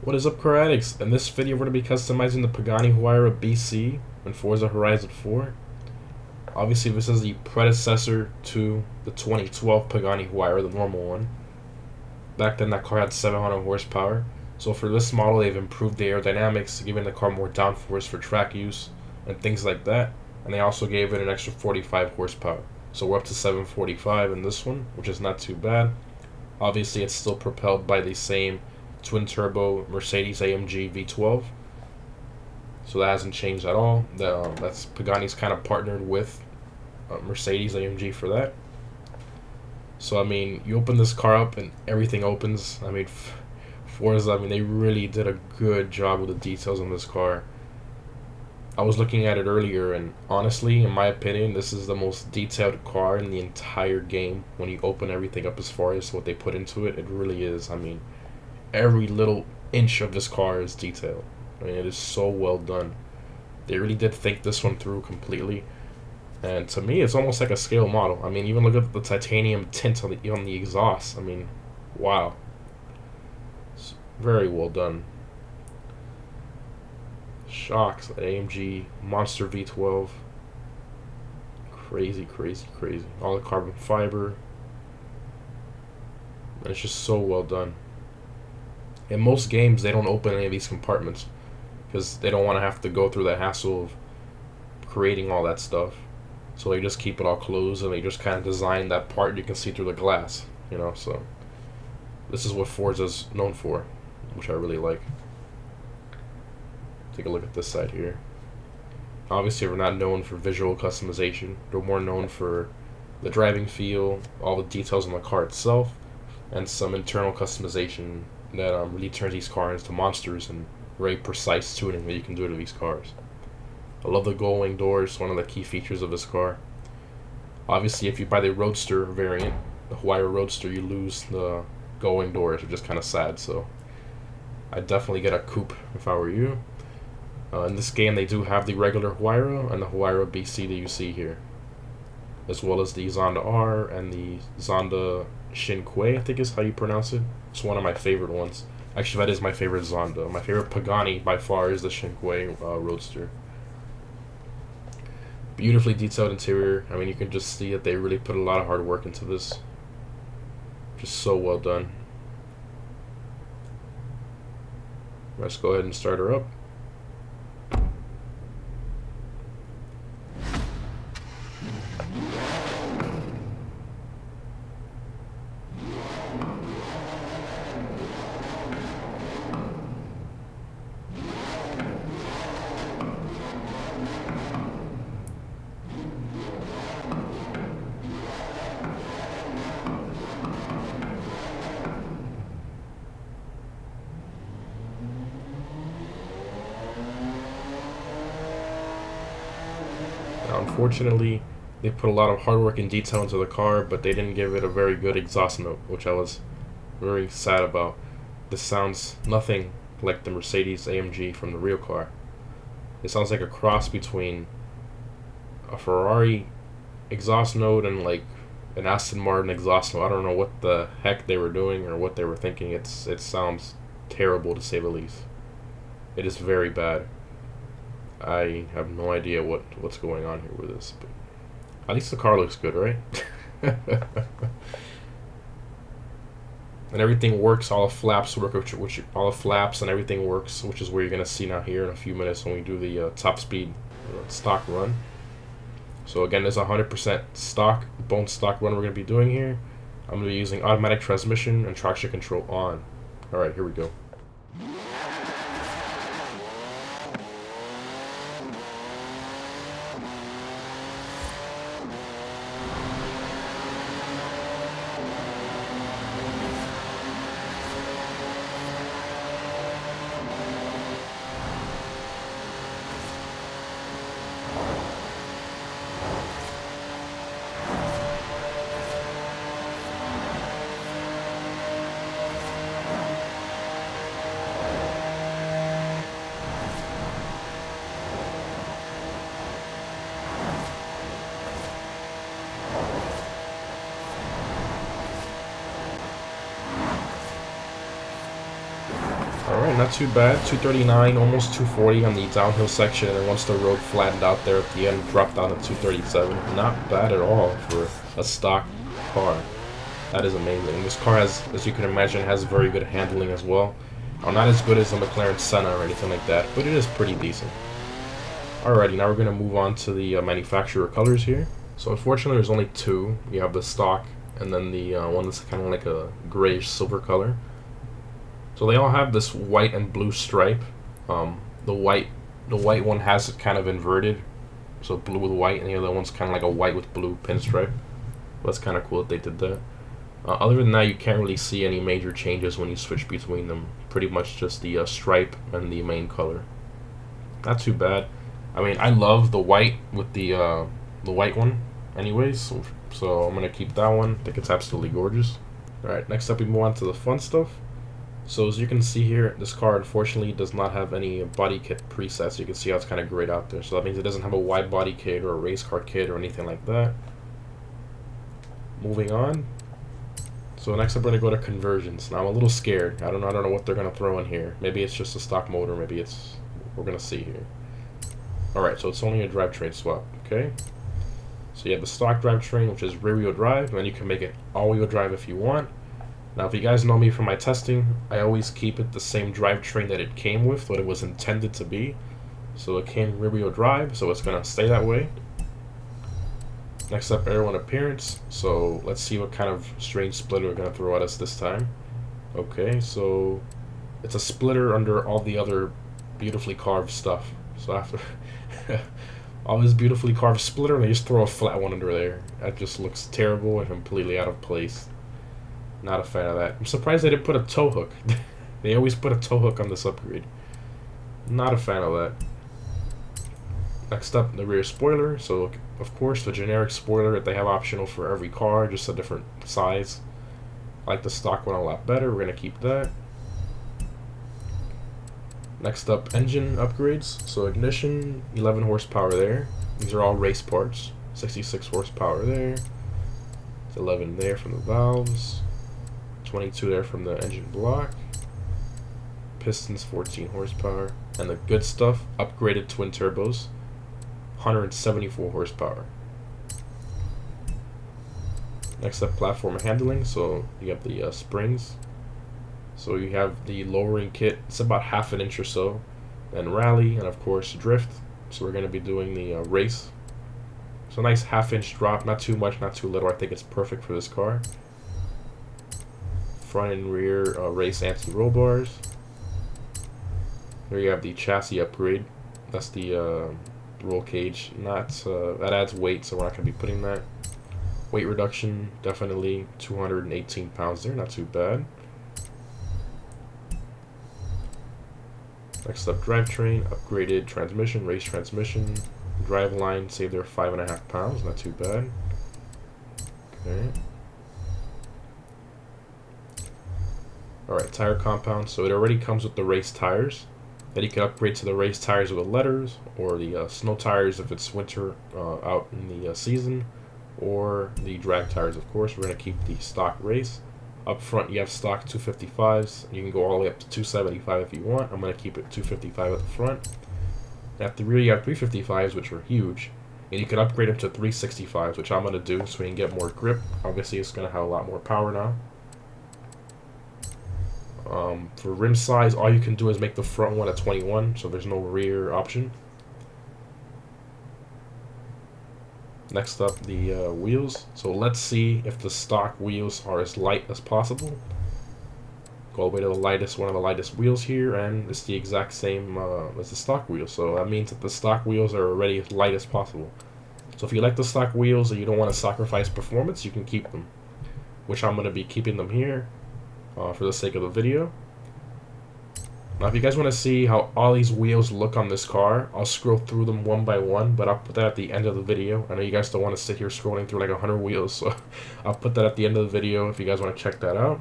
What is up, car addicts? In this video, we're going to be customizing the Pagani Huayra BC in Forza Horizon 4. Obviously, this is the predecessor to the 2012 Pagani Huayra, the normal one. Back then, that car had 700 horsepower. So for this model, they've improved the aerodynamics, giving the car more downforce for track use and things like that. And they also gave it an extra 45 horsepower. So we're up to 745 in this one, which is not too bad. Obviously, it's still propelled by the same twin-turbo Mercedes-AMG V12, so that hasn't changed at all. That's Pagani's kind of partnered with Mercedes-AMG for that. So I mean, you open this car up and everything opens. I mean, Forza, I mean, they really did a good job with the details on this car. I was looking at it earlier, and honestly, in my opinion, this is the most detailed car in the entire game. When you open everything up as far as what they put into it, it really is. I mean, every little inch of this car is detailed. I mean, it is so well done. They really did think this one through completely. And to me, it's almost like a scale model. I mean, even look at the titanium tint on the exhaust. I mean, wow. It's very well done. Shocks, AMG Monster V12. Crazy, crazy, crazy. All the carbon fiber. And it's just so well done. In most games, they don't open any of these compartments because they don't want to have to go through the hassle of creating all that stuff. So they just keep it all closed, and they just kind of design that part you can see through the glass, you know. So this is what Forza's known for, which I really like. Take a look at this side here. Obviously, we're not known for visual customization. We're more known for the driving feel, all the details on the car itself, and some internal customization that really turns these cars into monsters and very precise tuning that you can do to these cars. I love the gull-wing doors, one of the key features of this car. Obviously, if you buy the Roadster variant, the Huayra Roadster, you lose the gull-wing doors, which is kind of sad, so I'd definitely get a coupe if I were you. In this game, they do have the regular Huayra and the Huayra BC that you see here, as well as the Zonda R and the Zonda Shinkwei, I think is how you pronounce it. It's one of my favorite ones. Actually, that is my favorite Zonda. My favorite Pagani by far is the Shinkwei Roadster. Beautifully detailed interior. I mean, you can just see that they really put a lot of hard work into this. Just so well done. Let's go ahead and start her up. Unfortunately, they put a lot of hard work and detail into the car, but they didn't give it a very good exhaust note, which I was very sad about. This sounds nothing like the Mercedes AMG from the real car. It sounds like a cross between a Ferrari exhaust note and like an Aston Martin exhaust note. I don't know what the heck they were doing or what they were thinking. It sounds terrible, to say the least. It is very bad. I have no idea what's going on here with this, but at least the car looks good, right? And everything works. All the flaps work, all the flaps and everything works, which is where you're gonna see now here in a few minutes when we do the top speed stock run. So again, this is 100% stock bone stock run we're gonna be doing here. I'm gonna be using automatic transmission and traction control on. All right, here we go. Alright, not too bad. 239, almost 240 on the downhill section, and then once the road flattened out there at the end, dropped down to 237. Not bad at all for a stock car. That is amazing. This car has, as you can imagine, has very good handling as well. Not as good as a McLaren Senna or anything like that, but it is pretty decent. Alrighty, now we're going to move on to the manufacturer colors here. So unfortunately there's only two. You have the stock and then the one that's kind of like a grayish silver color. So they all have this white and blue stripe. The white one has it kind of inverted, so blue with white, and the other one's kind of like a white with blue pinstripe. That's kind of cool that they did that. Other than that, you can't really see any major changes when you switch between them. Pretty much just the stripe and the main color. Not too bad. I mean, I love the white with the white one anyways, so I'm gonna keep that one. I think it's absolutely gorgeous. Alright, next up we move on to the fun stuff. So as you can see here, this car unfortunately does not have any body kit presets. You can see how it's kind of grayed out there. So that means it doesn't have a wide body kit or a race car kit or anything like that. Moving on. So next up we're gonna go to conversions. Now I'm a little scared. I don't know what they're gonna throw in here. Maybe it's just a stock motor. Maybe it's, we're gonna see here. All right, so it's only a drivetrain swap. Okay. So you have the stock drivetrain, which is rear-wheel drive, and then you can make it all-wheel drive if you want. Now, if you guys know me from my testing, I always keep it the same drivetrain that it came with, what it was intended to be. So it came rear-wheel drive, so it's gonna stay that way. Next up, aero and appearance. So let's see what kind of strange splitter we're gonna throw at us this time. Okay, so it's a splitter under all the other beautifully carved stuff. So after all this beautifully carved splitter, they just throw a flat one under there. That just looks terrible and completely out of place. Not a fan of that. I'm surprised they didn't put a tow hook. They always put a tow hook on this upgrade. Not a fan of that. Next up, the rear spoiler. So, of course, the generic spoiler that they have optional for every car, just a different size. I like the stock one a lot better. We're going to keep that. Next up, engine upgrades. So, ignition, 11 horsepower there. These are all race parts. 66 horsepower there. It's 11 there from the valves. 22 there from the engine block. Pistons 14 horsepower. And the good stuff, upgraded twin turbos, 174 horsepower. Next up, platform handling. So you have the springs. So you have the lowering kit. It's about half an inch or so. And rally, and of course drift. So we're going to be doing the race. So nice half-inch drop, not too much, not too little. I think it's perfect for this car. Front and rear race anti-roll bars. Here you have the chassis upgrade. That's the roll cage. That adds weight, so we're not going to be putting that. Weight reduction, definitely 218 pounds there, not too bad. Next up, drivetrain, upgraded transmission, race transmission. Drive line, save there 5.5 pounds, not too bad. Okay. Alright, tire compound. So it already comes with the race tires. Then you can upgrade to the race tires with the letters, or the snow tires if it's winter out in the season, or the drag tires, of course. We're going to keep the stock race. Up front, you have stock 255s. You can go all the way up to 275 if you want. I'm going to keep it 255 at the front. At the rear, you have 355s, which are huge, and you can upgrade them to 365s, which I'm going to do so you can get more grip. Obviously, it's going to have a lot more power now. For rim size, all you can do is make the front one a 21, so there's no rear option. Next up, the wheels. So let's see if the stock wheels are as light as possible. Go all the way to the lightest, one of the lightest wheels here, and it's the exact same as the stock wheels. So that means that the stock wheels are already as light as possible. So if you like the stock wheels and you don't want to sacrifice performance, you can keep them. Which I'm going to be keeping them here for the sake of the video. Now if you guys want to see how all these wheels look on this car, I'll scroll through them one by one, but I'll put that at the end of the video. I know you guys don't want to sit here scrolling through like 100 wheels, so I'll put that at the end of the video if you guys want to check that out.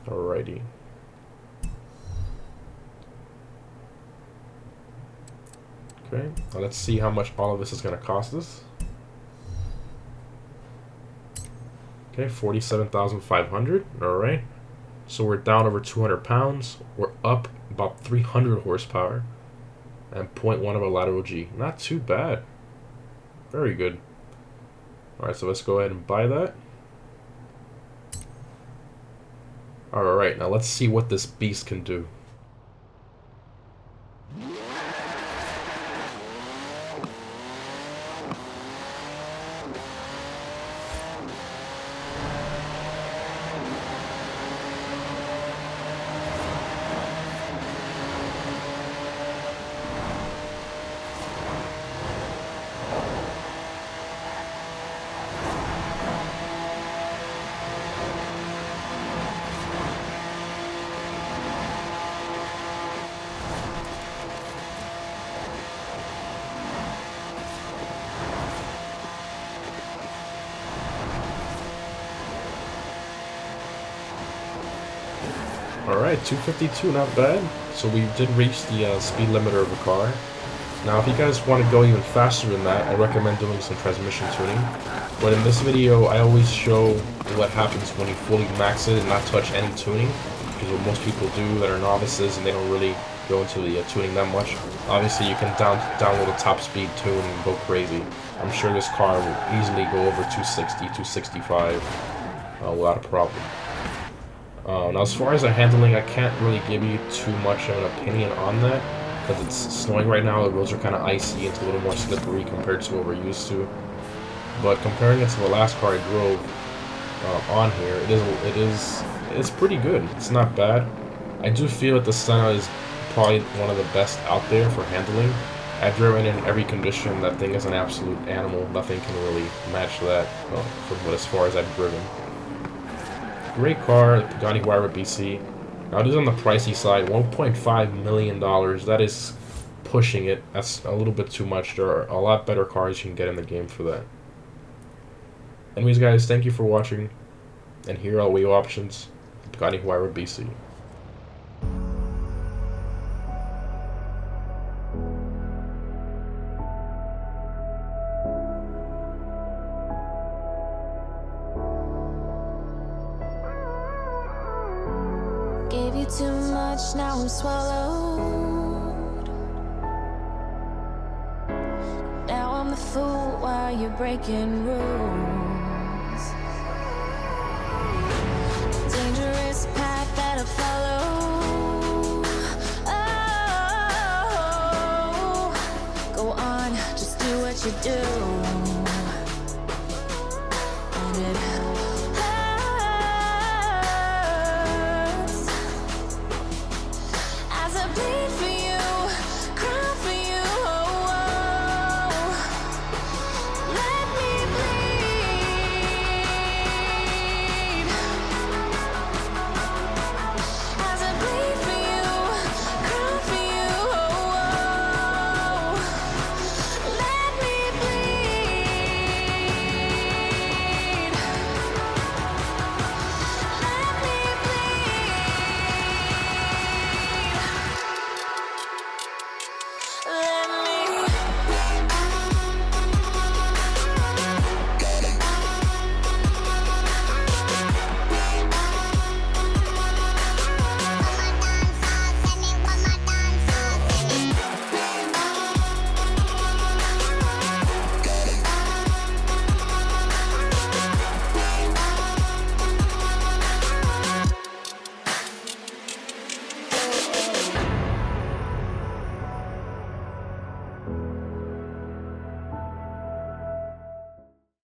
Alrighty. Okay, now let's see how much all of this is going to cost us. Okay, 47,500. Alright. So we're down over 200 pounds. We're up about 300 horsepower. And 0.1 of a lateral G. Not too bad. Very good. Alright, so let's go ahead and buy that. Alright, now let's see what this beast can do. Alright, 252, not bad. So we did reach the speed limiter of the car. Now if you guys want to go even faster than that, I recommend doing some transmission tuning. But in this video, I always show what happens when you fully max it and not touch any tuning. Because what most people do that are novices and they don't really go into the tuning that much. Obviously you can download a top speed tune and go crazy. I'm sure this car will easily go over 260, 265 without a problem. Now as far as the handling, I can't really give you too much of an opinion on that because it's snowing right now. The roads are kind of icy. It's a little more slippery compared to what we're used to. But comparing it to the last car I drove on here, it's pretty good. It's not bad. I do feel that the Senna is probably one of the best out there for handling. I've driven in every condition. That thing is an absolute animal. Nothing can really match that from as far as I've driven. Great car, Pagani Huayra BC. Now it is on the pricey side, $1.5 million. That is pushing it. That's a little bit too much. There are a lot better cars you can get in the game for that. Anyways guys, thank you for watching. And here are all wheel options. Pagani Huayra BC. Gave you too much, now I'm swallowed. Now I'm the fool while you're breaking rules. Dangerous path that I follow. Oh, go on, just do what you do.